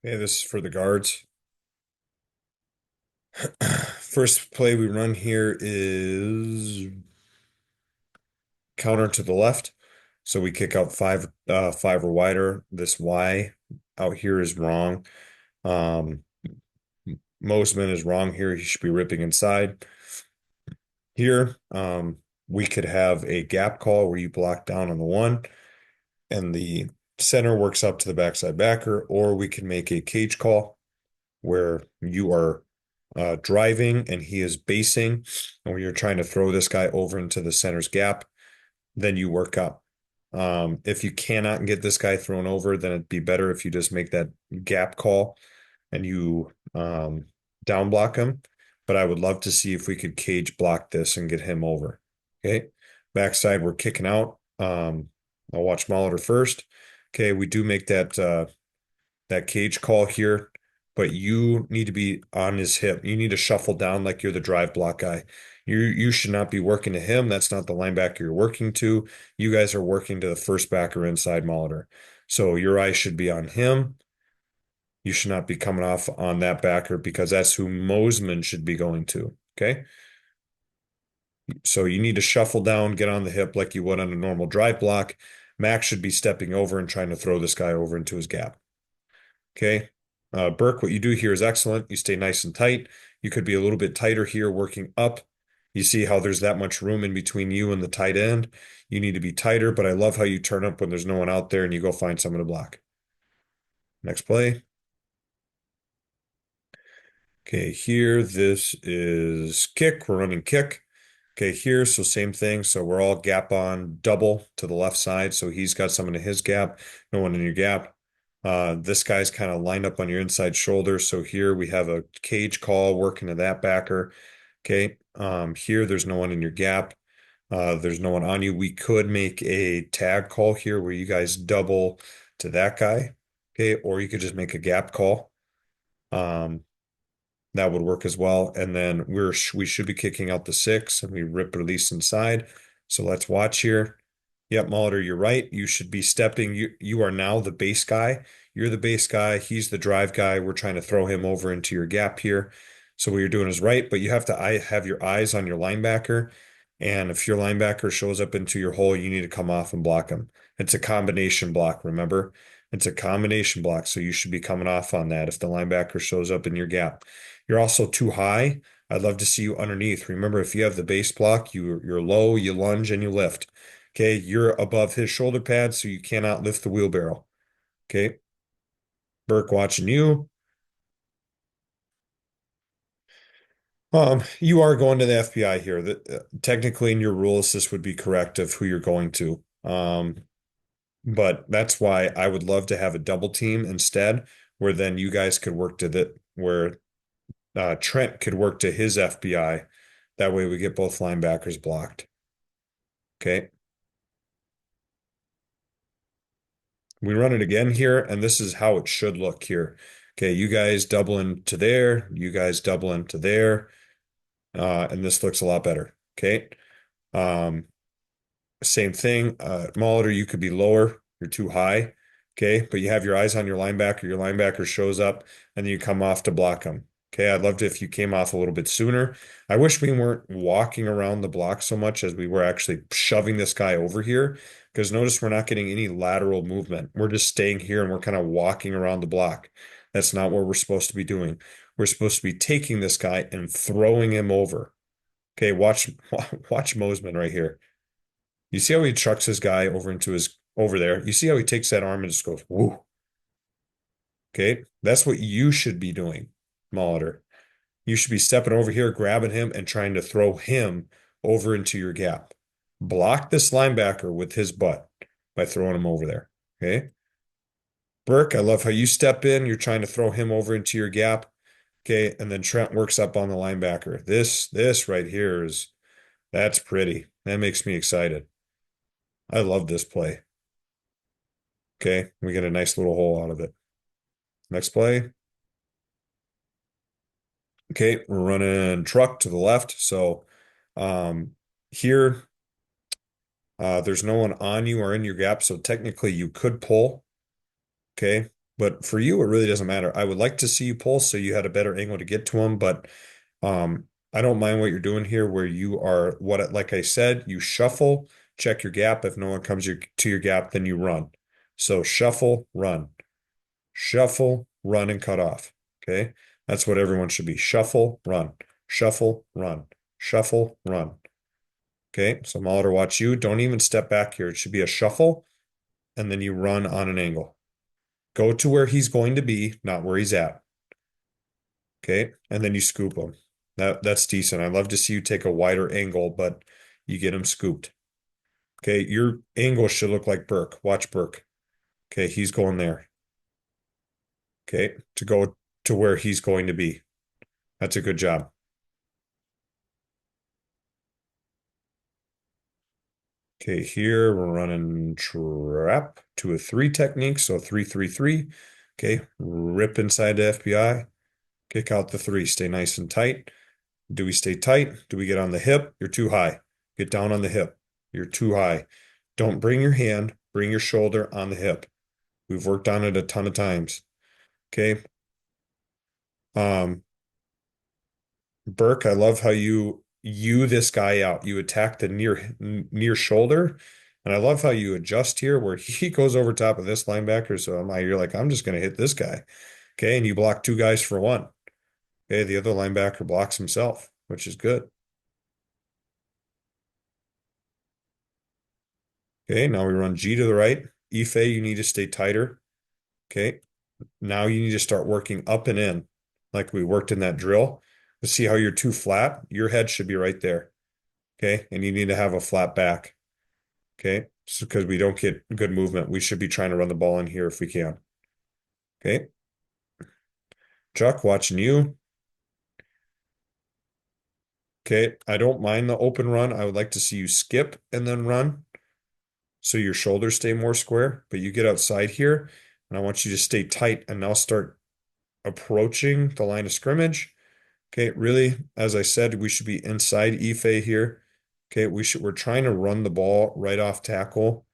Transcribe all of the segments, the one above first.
Okay, this is for the guards. First play we run here is counter to the left. So we kick out five or wider. This Y out here is wrong. Um, Mosman is wrong here. He should be ripping inside. Here, we could have a gap call where you block down on the one and the center works up to the backside backer, or we can make a cage call where you are driving and he is basing, and where you're trying to throw this guy over into the center's gap, then you work up. If you cannot get this guy thrown over, then it'd be better if you just make that gap call and you down block him. But I would love to see if we could cage block this and get him over. Okay. Backside, we're kicking out. I'll watch Molitor first. Okay, we do make that cage call here, but you need to be on his hip. You need to shuffle down like you're the drive block guy. You should not be working to him. That's not the linebacker you're working to. You guys are working to the first backer inside Molitor. So your eyes should be on him. You should not be coming off on that backer because that's who Mosman should be going to. Okay. So you need to shuffle down, get on the hip like you would on a normal drive block. Max should be stepping over and trying to throw this guy over into his gap. Okay. Burke, what you do here is excellent. You stay nice and tight. You could be a little bit tighter here working up. You see how there's that much room in between you and the tight end. You need to be tighter, but I love how you turn up when there's no one out there and you go find someone to block. Next play. Okay, here, this is kick. We're running kick. Okay, here, so same thing. So we're all gap on double to the left side. So he's got someone in his gap, no one in your gap. This guy's kind of lined up on your inside shoulder. So here we have a cage call working to that backer. Okay, here there's no one in your gap. There's no one on you. We could make a tag call here where you guys double to that guy. Okay, or you could just make a gap call. Um, that would work as well. And then we should be kicking out the six and we rip release inside. So let's watch here. Yep, Molitor, you're right. You should be stepping. You are now the base guy. You're the base guy. He's the drive guy. We're trying to throw him over into your gap here. So what you're doing is right, but you have to have your eyes on your linebacker. And if your linebacker shows up into your hole, you need to come off and block him. It's a combination block, remember? It's a combination block, so you should be coming off on that if the linebacker shows up in your gap. You're also too high. I'd love to see you underneath. Remember, if you have the base block, you're low, you lunge, and you lift. Okay, you're above his shoulder pad, so you cannot lift the wheelbarrow. Okay, Burke watching you. You are going to the FBI here. That technically in your rules, this would be correct of who you're going to. But that's why I would love to have a double team instead, where then you guys could work to the where Trent could work to his FBI. That way we get both linebackers blocked. Okay. We run it again here, and this is how it should look here. Okay, you guys doubling to there, you guys doubling to there, and this looks a lot better. Okay. Um, Same thing. Molitor, you could be lower. You're too high. Okay, but you have your eyes on your linebacker. Your linebacker shows up, and then you come off to block him. Okay, I'd love to if you came off a little bit sooner. I wish we weren't walking around the block so much as we were actually shoving this guy over here. Because notice we're not getting any lateral movement. We're just staying here and we're kind of walking around the block. That's not what we're supposed to be doing. We're supposed to be taking this guy and throwing him over. Okay, watch Mosman right here. You see how he trucks his guy over there. You see how he takes that arm and just goes, woo. Okay. That's what you should be doing, Molitor. You should be stepping over here, grabbing him, and trying to throw him over into your gap. Block this linebacker with his butt by throwing him over there. Okay. Burke, I love how you step in. You're trying to throw him over into your gap. Okay. And then Trent works up on the linebacker. This right here that's pretty. That makes me excited. I love this play. Okay, we get a nice little hole out of it. Next play. Okay, we're running truck to the left. So um, here, there's no one on you or in your gap. So technically you could pull. Okay. But for you, it really doesn't matter. I would like to see you pull so you had a better angle to get to him, but I don't mind what you're doing here, where you are like I said, you shuffle, check your gap. If no one comes to your gap, then you run. So shuffle, run, and cut off. Okay. That's what everyone should be. Shuffle, run, shuffle, run, shuffle, run. Okay. So Molitor, watch you. Don't even step back here. It should be a shuffle, and then you run on an angle. Go to where he's going to be, not where he's at. Okay. And then you scoop him. That's decent. I'd love to see you take a wider angle, but you get him scooped. Okay. Your angle should look like Burke. Watch Burke. Okay. He's going there. Okay. To go to where he's going to be. That's a good job. Okay. Here we're running trap to a three technique. So 3-3-3. Okay. Rip inside the FBI. Kick out the three. Stay nice and tight. Do we stay tight? Do we get on the hip? You're too high. Get down on the hip. You're too high. Don't bring your hand, bring your shoulder on the hip. We've worked on it a ton of times. Okay. Um, Burke, I love how you this guy out. You attack the near shoulder. And I love how you adjust here where he goes over top of this linebacker. So you're like, I'm just gonna hit this guy. Okay, and you block two guys for one. Okay, the other linebacker blocks himself, which is good. Okay, now we run G to the right. Ife, you need to stay tighter. Okay, now you need to start working up and in like we worked in that drill. Let's see how you're too flat. Your head should be right there. Okay, and you need to have a flat back. Okay, so because we don't get good movement, we should be trying to run the ball in here if we can. Okay, Chuck, watching you. Okay, I don't mind the open run. I would like to see you skip and then run so your shoulders stay more square, but you get outside here and I want you to stay tight and now start approaching the line of scrimmage. Okay, really, as I said, we should be inside Ife here. Okay, we're trying to run the ball right off tackle.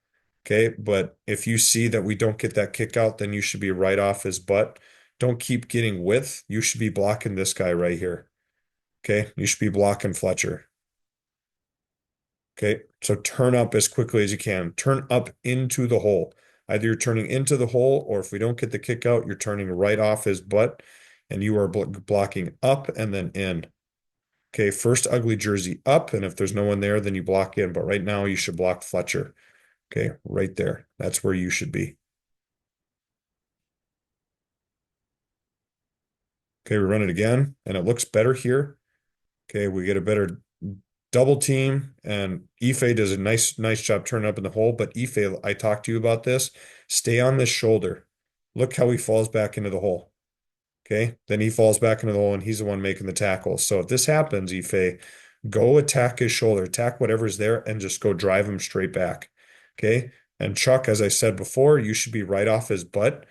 Okay, but if you see that we don't get that kick out, then you should be right off his butt. Don't keep getting width. You should be blocking this guy right here. Okay, you should be blocking Fletcher. Okay, so turn up as quickly as you can. Turn up into the hole. Either you're turning into the hole, or if we don't get the kick out, you're turning right off his butt and you are blocking up and then in. Okay, first ugly jersey up, and if there's no one there, then you block in. But right now, you should block Fletcher. Okay, right there. That's where you should be. Okay, we run it again, and it looks better here. Okay, we get a better double team, and Ife does a nice job turning up in the hole. But Ife, I talked to you about this. Stay on this shoulder. Look how he falls back into the hole. Okay, then he falls back into the hole, and he's the one making the tackle. So if this happens, Ife, go attack his shoulder, attack whatever's there, and just go drive him straight back. Okay, and Chuck, as I said before, you should be right off his butt.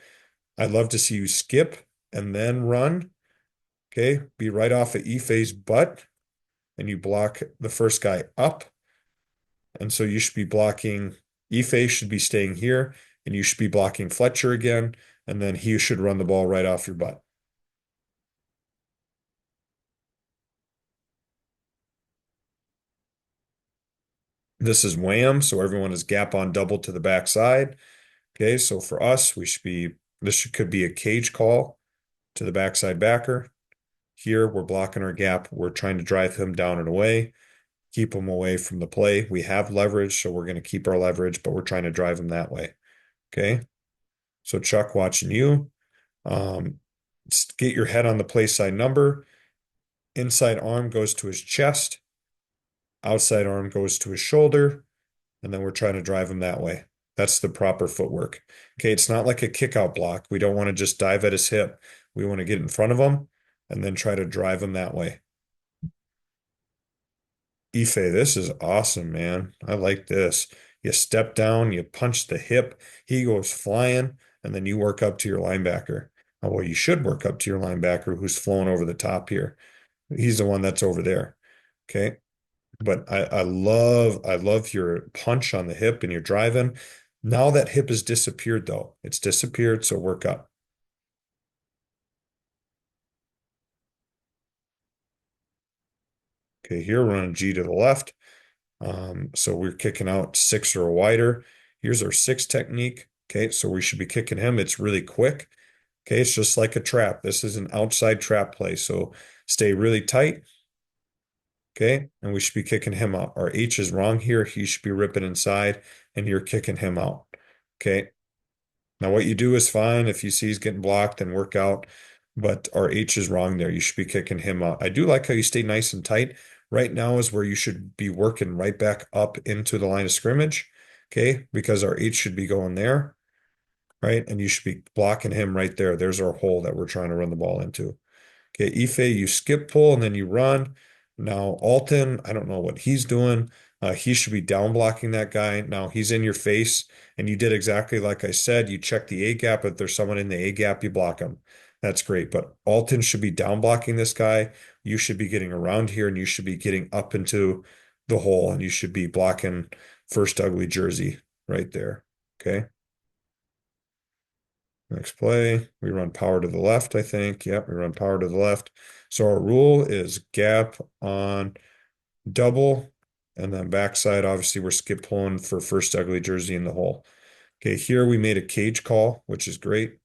I'd love to see you skip and then run. Okay, be right off of Ife's butt and you block the first guy up. And so you should be blocking, Ife should be staying here, and you should be blocking Fletcher again, and then he should run the ball right off your butt. This is wham, so everyone is gap on double to the backside. Okay, so for us, could be a cage call to the backside backer. Here, we're blocking our gap. We're trying to drive him down and away, keep him away from the play. We have leverage, so we're going to keep our leverage, but we're trying to drive him that way. Okay. So Chuck, watching you. Um, get your head on the play side number. Inside arm goes to his chest. Outside arm goes to his shoulder. And then we're trying to drive him that way. That's the proper footwork. Okay. It's not like a kick out block. We don't want to just dive at his hip. We want to get in front of him and then try to drive him that way. Ife, this is awesome, man. I like this. You step down, you punch the hip, he goes flying, and then you work up to your linebacker. Oh, well, you should work up to your linebacker who's flowing over the top here. He's the one that's over there. Okay. But I love your punch on the hip and you're driving. Now that hip has disappeared though. It's disappeared, so work up. Okay, here we're running G to the left. So we're kicking out six or wider. Here's our six technique. Okay, so we should be kicking him. It's really quick. Okay, it's just like a trap. This is an outside trap play. So stay really tight. Okay, and we should be kicking him out. Our H is wrong here. He should be ripping inside, and you're kicking him out. Okay, now what you do is fine. If you see he's getting blocked, then work out. But our H is wrong there. You should be kicking him out. I do like how you stay nice and tight. Right now is where you should be working right back up into the line of scrimmage. Okay, because our H should be going there, right? And you should be blocking him right there. There's our hole that we're trying to run the ball into. Okay, Ife, you skip pull and then you run. Now Alton, I don't know what he's doing. He should be down blocking that guy. Now he's in your face, and you did exactly like I said. You check the A gap. If there's someone in the A gap, you block him. That's great. But Alton should be down blocking this guy. You should be getting around here, and you should be getting up into the hole, and you should be blocking first ugly jersey right there. Okay. Next play, we run power to the left, I think. Yep, we run power to the left. So our rule is gap on double, and then backside, obviously, we're skip pulling for first ugly jersey in the hole. Okay, here we made a cage call, which is great.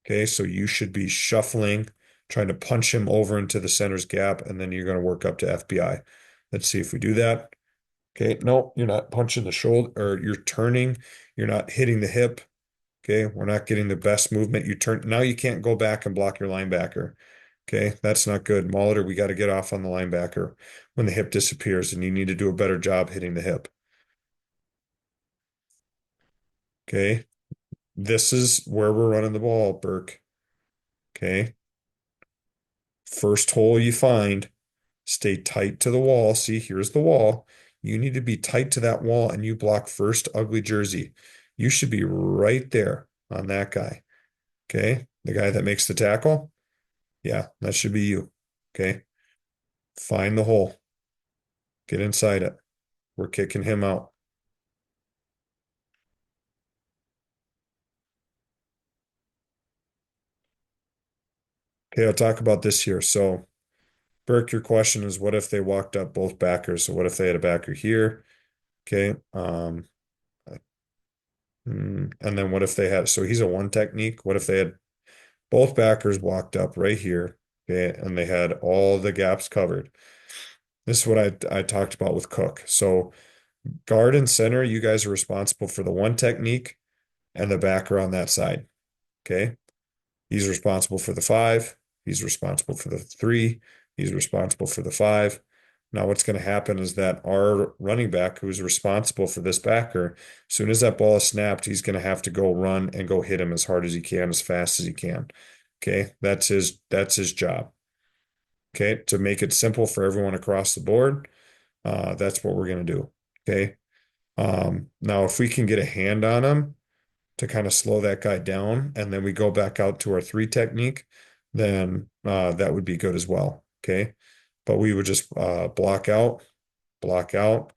Okay, so you should be shuffling, trying to punch him over into the center's gap, and then you're going to work up to FBI. Let's see if we do that. Okay, no, you're not punching the shoulder, or you're turning, you're not hitting the hip. Okay, we're not getting the best movement. You turn now you can't go back and block your linebacker. Okay, that's not good. Molitor, we got to get off on the linebacker when the hip disappears, and you need to do a better job hitting the hip. Okay, this is where we're running the ball, Burke. Okay, first hole you find, stay tight to the wall. See, here's the wall. You need to be tight to that wall, and you block first ugly jersey. You should be right there on that guy. Okay, the guy that makes the tackle. Yeah, that should be you. Okay. Find the hole. Get inside it. We're kicking him out. Okay, I'll talk about this here. So, Burke, your question is what if they walked up both backers? So what if they had a backer here? Okay. And then what if they had, so he's a one technique. What if they had both backers walked up right here? Okay, and they had all the gaps covered. This is what I talked about with Cook. So guard and center, you guys are responsible for the one technique and the backer on that side. Okay. He's responsible for the five. He's responsible for the three. He's responsible for the five. Now, what's going to happen is that our running back, who's responsible for this backer, as soon as that ball is snapped, he's going to have to go run and go hit him as hard as he can, as fast as he can. Okay, that's his job. Okay, to make it simple for everyone across the board, that's what we're going to do. Okay. Now, if we can get a hand on him, to kind of slow that guy down, and then we go back out to our three technique, then that would be good as well. Okay. But we would just block out, block,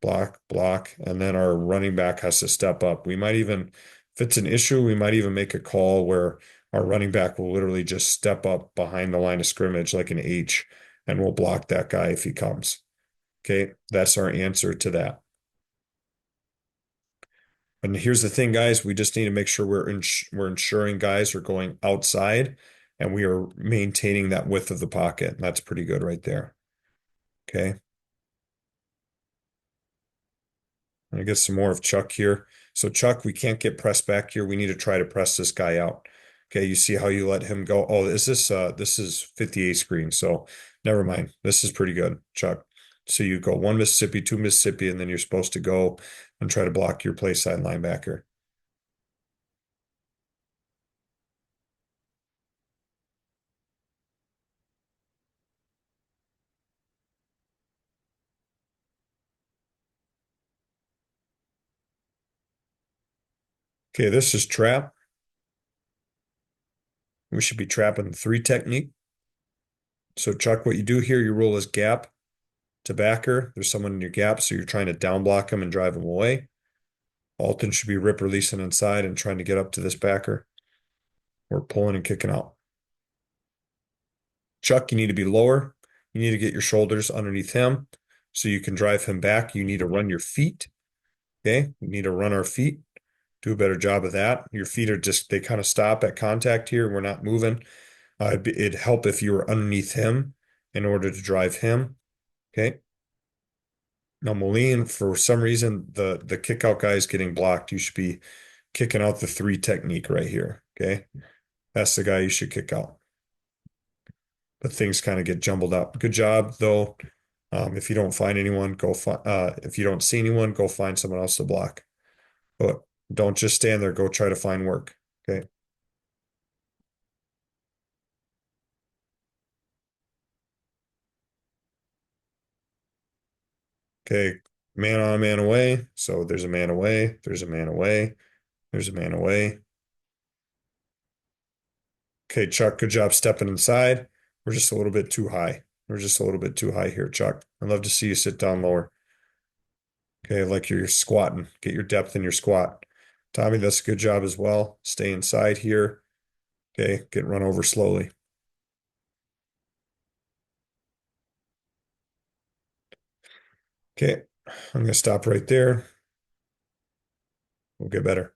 and then our running back has to step up. We might even, if it's an issue, we might even make a call where our running back will literally just step up behind the line of scrimmage like an H, and we'll block that guy if he comes. Okay. That's our answer to that. And here's the thing, guys, we just need to make sure we're ensuring guys are going outside and we are maintaining that width of the pocket. And that's pretty good right there. Okay. I get some more of Chuck here. So Chuck, we can't get pressed back here. We need to try to press this guy out. Okay, you see how you let him go? Oh, this is 58 screen. So never mind. This is pretty good, Chuck. So you go one Mississippi, two Mississippi, and then you're supposed to go and try to block your play side linebacker. Okay, this is trap. We should be trapping the three technique. So Chuck, what you do here, your rule is gap to backer. There's someone in your gap, so you're trying to down block him and drive him away. Alton should be rip releasing inside and trying to get up to this backer. We're pulling and kicking out. Chuck, you need to be lower. You need to get your shoulders underneath him so you can drive him back. You need to run your feet. Okay. We need to run our feet. Do a better job of that. Your feet are just, they kind of stop at contact here. We're not moving. It'd help if you were underneath him in order to drive him. Okay. Now, Moline, for some reason, the kick out guy is getting blocked. You should be kicking out the three technique right here. Okay. That's the guy you should kick out. But things kind of get jumbled up. Good job, though. If you don't find anyone, go find, if you don't see anyone, go find someone else to block. But don't just stand there. Go try to find work. Okay. Okay. Man on, man away. So there's a man away. There's a man away. There's a man away. Okay, Chuck, good job stepping inside. We're just a little bit too high. We're just a little bit too high here, Chuck. I'd love to see you sit down lower. Okay, like you're squatting. Get your depth in your squat. Tommy, that's a good job as well. Stay inside here. Okay, get run over slowly. Okay, I'm gonna stop right there. We'll get better.